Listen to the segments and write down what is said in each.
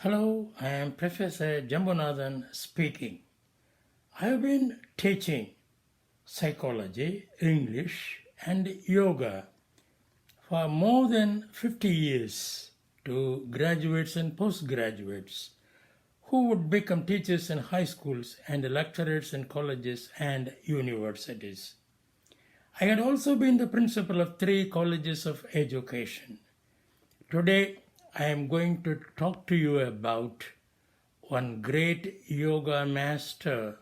Hello, I am Professor Jambunathan speaking. I have been teaching psychology, English, and yoga for more than 50 years to graduates and postgraduates who would become teachers in high schools and lecturers in colleges and universities. I had also been the principal of 3 colleges of education. Today, I am going to talk to you about one great yoga master,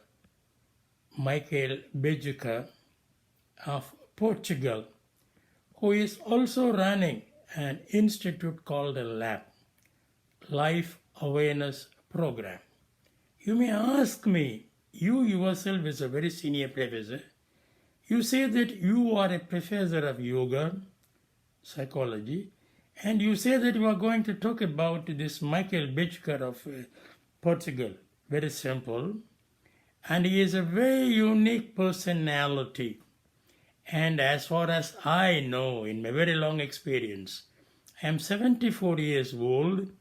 Bijker of Portugal, who is also running an institute called a LAP, Life Awareness Program. You may ask me, you yourself is a very senior professor. You say that you are a professor of yoga, psychology, and you say that you are going to talk about this Bijker of Portugal. Very simple. And he is a very unique personality. And as far as I know, in my very long experience, I am 74 years old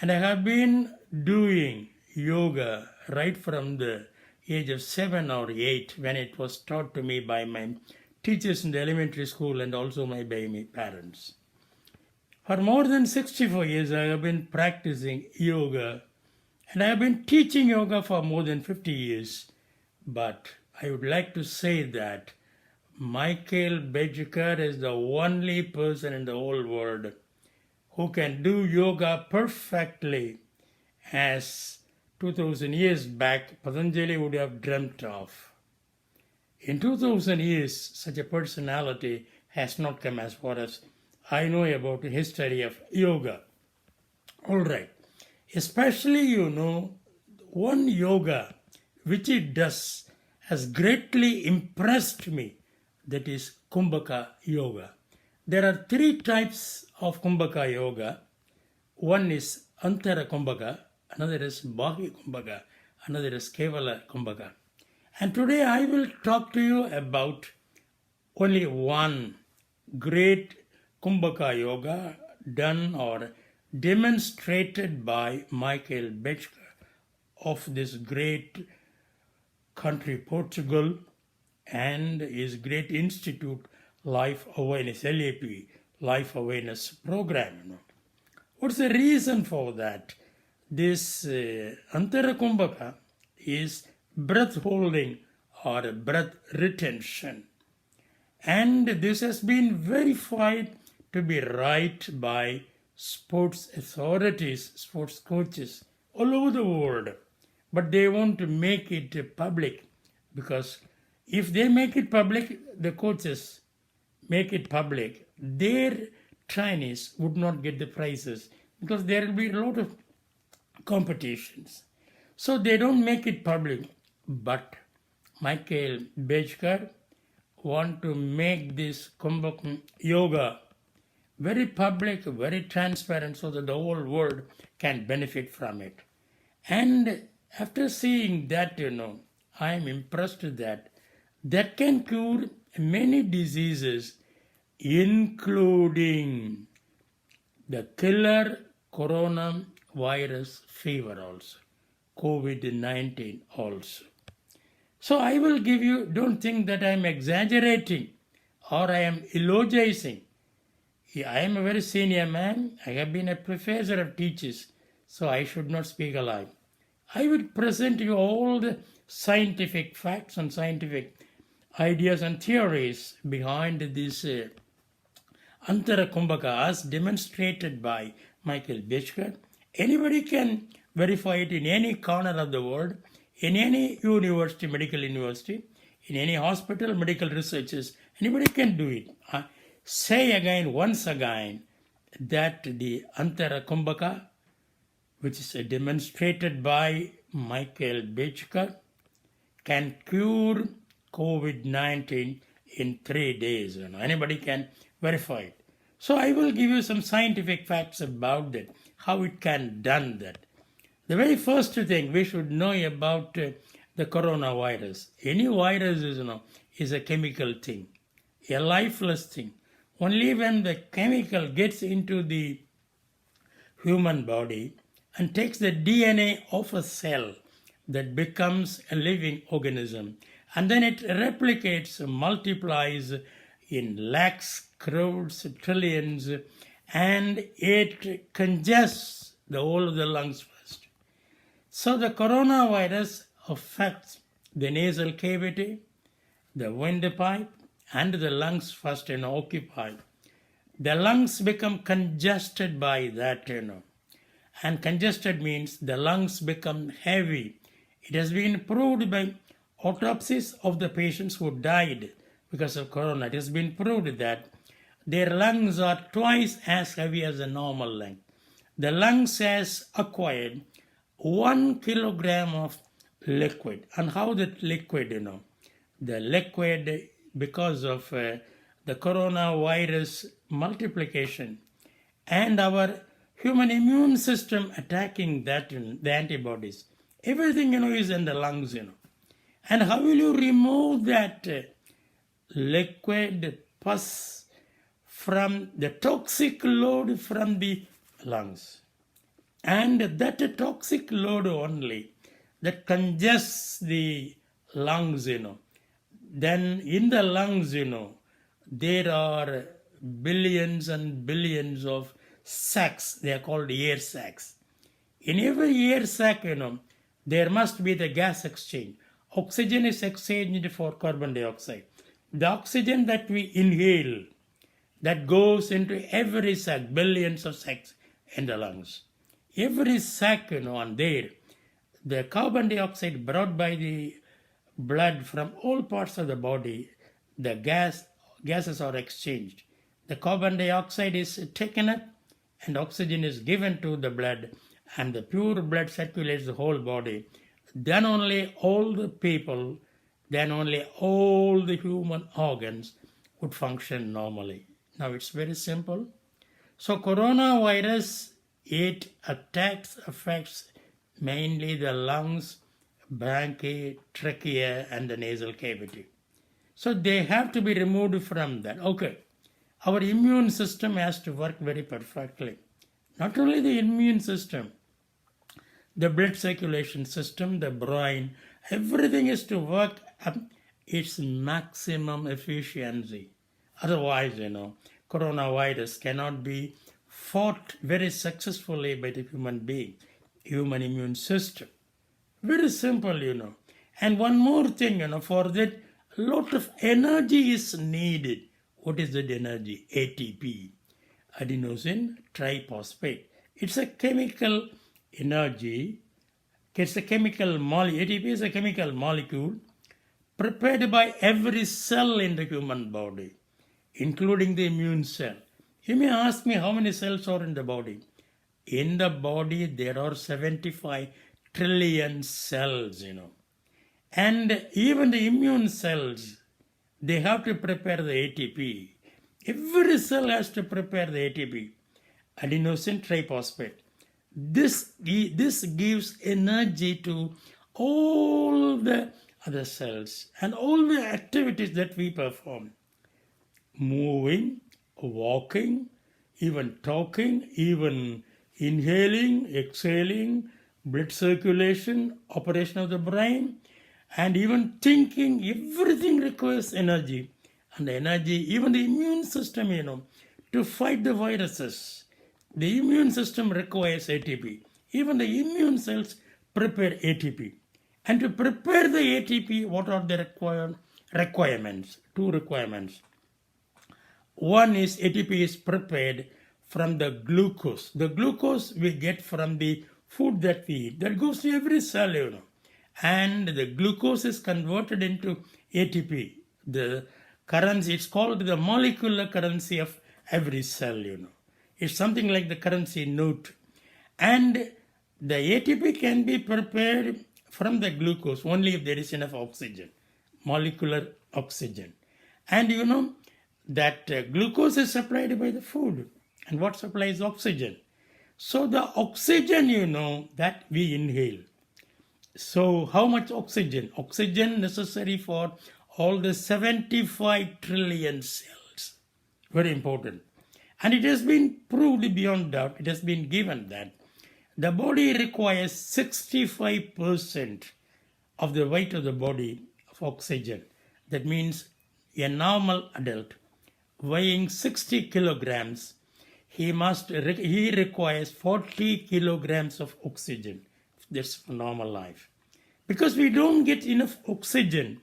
and I have been doing yoga right from the age of 7 or 8 when it was taught to me by my teachers in the elementary school and also by my parents. For more than 64 years, I have been practicing yoga and I have been teaching yoga for more than 50 years. But I would like to say that Bijker is the only person in the whole world who can do yoga perfectly as 2000 years back Patanjali would have dreamt of. In 2000 years, such a personality has not come as far as I know about the history of yoga. All right. Especially, one yoga which it does has greatly impressed me. That is Kumbhaka Yoga. There are 3 types of Kumbhaka Yoga. One is Antara Kumbhaka, another is Bahya Kumbhaka, another is Kevala Kumbhaka. And today I will talk to you about only one great Kumbhaka Yoga done or demonstrated by Bijker of this great country, Portugal, and his great institute, Life Awareness, LAP, Life Awareness Program. What's the reason for that? This Antara Kumbhaka is breath holding or breath retention. And this has been verified to be right by sports authorities, sports coaches all over the world. But they want to make it public because if they make it public, the coaches make it public, their trainees would not get the prizes because there will be a lot of competitions. So they don't make it public. But Bijker want to make this Kumbhaka Yoga very public, very transparent so that the whole world can benefit from it. And after seeing that, I am impressed that can cure many diseases, including the killer coronavirus fever also, COVID-19 also. So I will give you, don't think that I am exaggerating or I am eulogizing. I am a very senior man. I have been a professor of teachers, so I should not speak a lie. I will present you all the scientific facts and scientific ideas and theories behind this Antara Kumbhaka as demonstrated by Bijker. Anybody can verify it in any corner of the world, in any university, medical university, in any hospital, medical researchers. Anybody can do it. Say again, once again, that the Antara Kumbhaka, which is demonstrated by Bijker, can cure COVID-19 in 3 days. Anybody can verify it. So I will give you some scientific facts about that, how it can done that. The very first thing we should know about the coronavirus. Any virus is a chemical thing, a lifeless thing. Only when the chemical gets into the human body and takes the DNA of a cell that becomes a living organism. And then it replicates, multiplies in lakhs, crores, trillions, and it congests the whole of the lungs first. So the coronavirus affects the nasal cavity, the windpipe, and the lungs first occupied. The lungs become congested by that, and congested means the lungs become heavy. It has been proved by autopsies of the patients who died because of corona. It has been proved that their lungs are twice as heavy as a normal lung. The lungs has acquired 1 kilogram of liquid. And how that liquid, the liquid, because of the coronavirus multiplication and our human immune system attacking that, the antibodies, everything, is in the lungs, And how will you remove that liquid pus from the toxic load from the lungs? And that toxic load only that congests the lungs, Then in the lungs, there are billions and billions of sacs. They are called air sacs. In every air sac, there must be the gas exchange. Oxygen is exchanged for carbon dioxide. The oxygen that we inhale, that goes into every sac, billions of sacs in the lungs. Every sac, on there, the carbon dioxide brought by the blood from all parts of the body, the gases are exchanged. The carbon dioxide is taken up and oxygen is given to the blood, and the pure blood circulates the whole body. Then only all the people, then only all the human organs would function normally. Now it's very simple. So coronavirus, it affects mainly the lungs, bronchi, trachea, and the nasal cavity. So they have to be removed from that. Okay, our immune system has to work very perfectly. Not only the immune system, the blood circulation system, the brain, everything is to work at its maximum efficiency. Otherwise, coronavirus cannot be fought very successfully by the human being, human immune system. Very simple, And one more thing, for that, a lot of energy is needed. What is that energy? ATP, adenosine triphosphate. It's a chemical energy. It's a chemical molecule. ATP is a chemical molecule prepared by every cell in the human body, including the immune cell. You may ask me how many cells are in the body. In the body, there are 75 trillion cells, And even the immune cells, they have to prepare the ATP. Every cell has to prepare the ATP, adenosine triphosphate. This gives energy to all the other cells and all the activities that we perform. Moving, walking, even talking, even inhaling, exhaling, blood circulation, operation of the brain, and even thinking, everything requires energy. And the energy, even the immune system, to fight the viruses, the immune system requires ATP. Even the immune cells prepare ATP. And to prepare the ATP, what are the requirements? Two requirements. One is ATP is prepared from the glucose. The glucose we get from the food that we eat. That goes to every cell, And the glucose is converted into ATP. The currency, it's called the molecular currency of every cell, It's something like the currency note. And the ATP can be prepared from the glucose only if there is enough oxygen, molecular oxygen. And that glucose is supplied by the food. And what supplies oxygen? So the oxygen, that we inhale. So how much oxygen? Oxygen necessary for all the 75 trillion cells. Very important. And it has been proved beyond doubt, it has been given that the body requires 65% of the weight of the body of oxygen. That means a normal adult weighing 60 kilograms, he requires 40 kilograms of oxygen. That's for normal life. Because we don't get enough oxygen,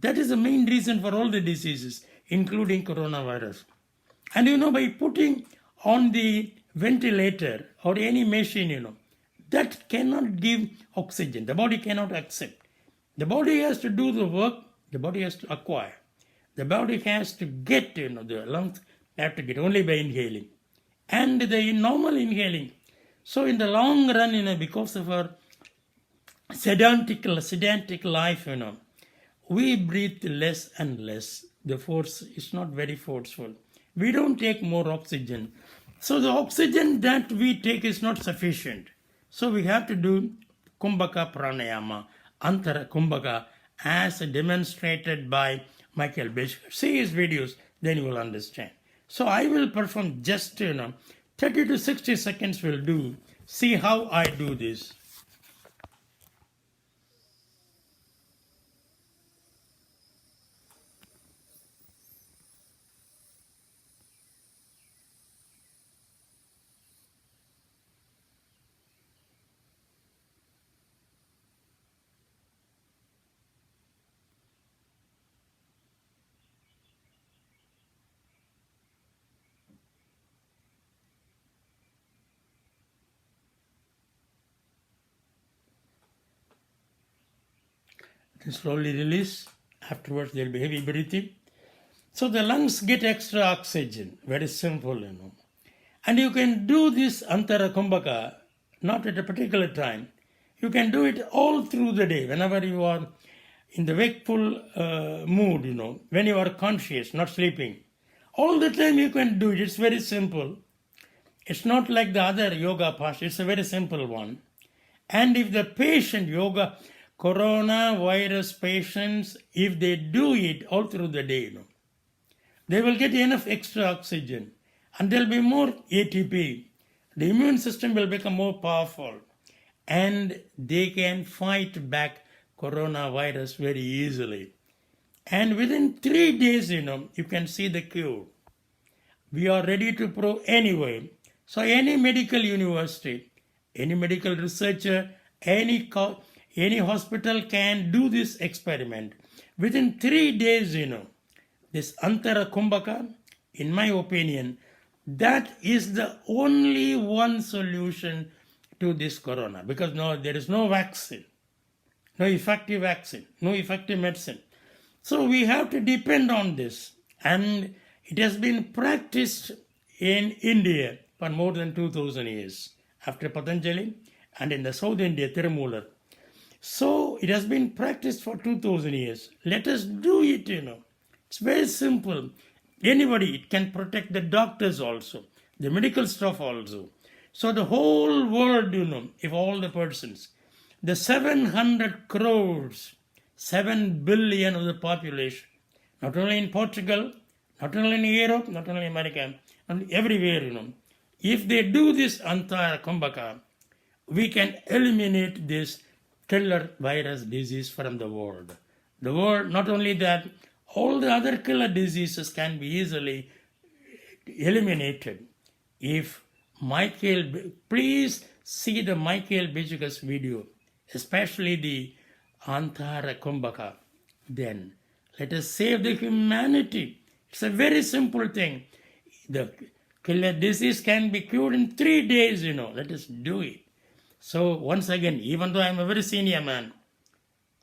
that is the main reason for all the diseases, including coronavirus. And by putting on the ventilator or any machine, that cannot give oxygen. The body cannot accept. The body has to do the work, the body has to acquire. The body has to get, the lungs have to get only by inhaling. And the normal inhaling. So in the long run, because of our sedantic life, we breathe less and less. The force is not very forceful. We don't take more oxygen. So the oxygen that we take is not sufficient. So we have to do Kumbhaka Pranayama, Antara Kumbhaka, as demonstrated by Michael Bijker. See his videos, then you will understand. So I will perform just, 30 to 60 seconds will do. See how I do this. Then slowly release. Afterwards, there will be heavy breathing. So the lungs get extra oxygen. Very simple, And you can do this Antara Kumbhaka not at a particular time. You can do it all through the day, whenever you are in the wakeful mood, when you are conscious, not sleeping. All the time you can do it. It's very simple. It's not like the other yoga posture. It's a very simple one. And if the patient, coronavirus patients, if they do it all through the day, they will get enough extra oxygen and there will be more ATP. The immune system will become more powerful and they can fight back coronavirus very easily. And within 3 days, you can see the cure. We are ready to prove anyway. So any medical university, any medical researcher, any hospital can do this experiment. Within 3 days, this Antara Kumbhaka, in my opinion, that is the only one solution to this corona. Because there is no vaccine, no effective vaccine, no effective medicine. So we have to depend on this. And it has been practiced in India for more than 2000 years. After Patanjali and in the South India, Tirumular. So it has been practiced for 2000 years. Let us do it, It's very simple. Anybody, it can protect the doctors also, the medical staff also. So the whole world, if all the persons, the 700 crores, 7 billion of the population, not only in Portugal, not only in Europe, not only in America, and everywhere, if they do this Antara Kumbhaka, we can eliminate this killer virus disease from the world. The world, not only that, all the other killer diseases can be easily eliminated. If please see the Michael Bijker's video, especially the Antara Kumbhaka. Then let us save the humanity. It's a very simple thing. The killer disease can be cured in 3 days, Let us do it. So once again, even though I'm a very senior man,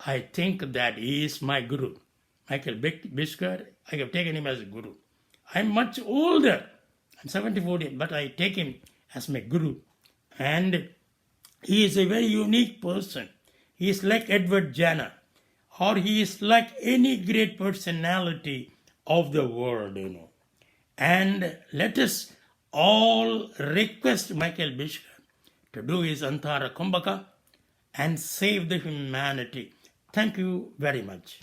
I think that he is my guru. Michael Bijker, I have taken him as a guru. I'm much older. I'm 74, but I take him as my guru. And he is a very unique person. He is like Edward Jenner, or he is like any great personality of the world, And let us all request Michael Bijker to do his Antara Kumbhaka and save the humanity. Thank you very much.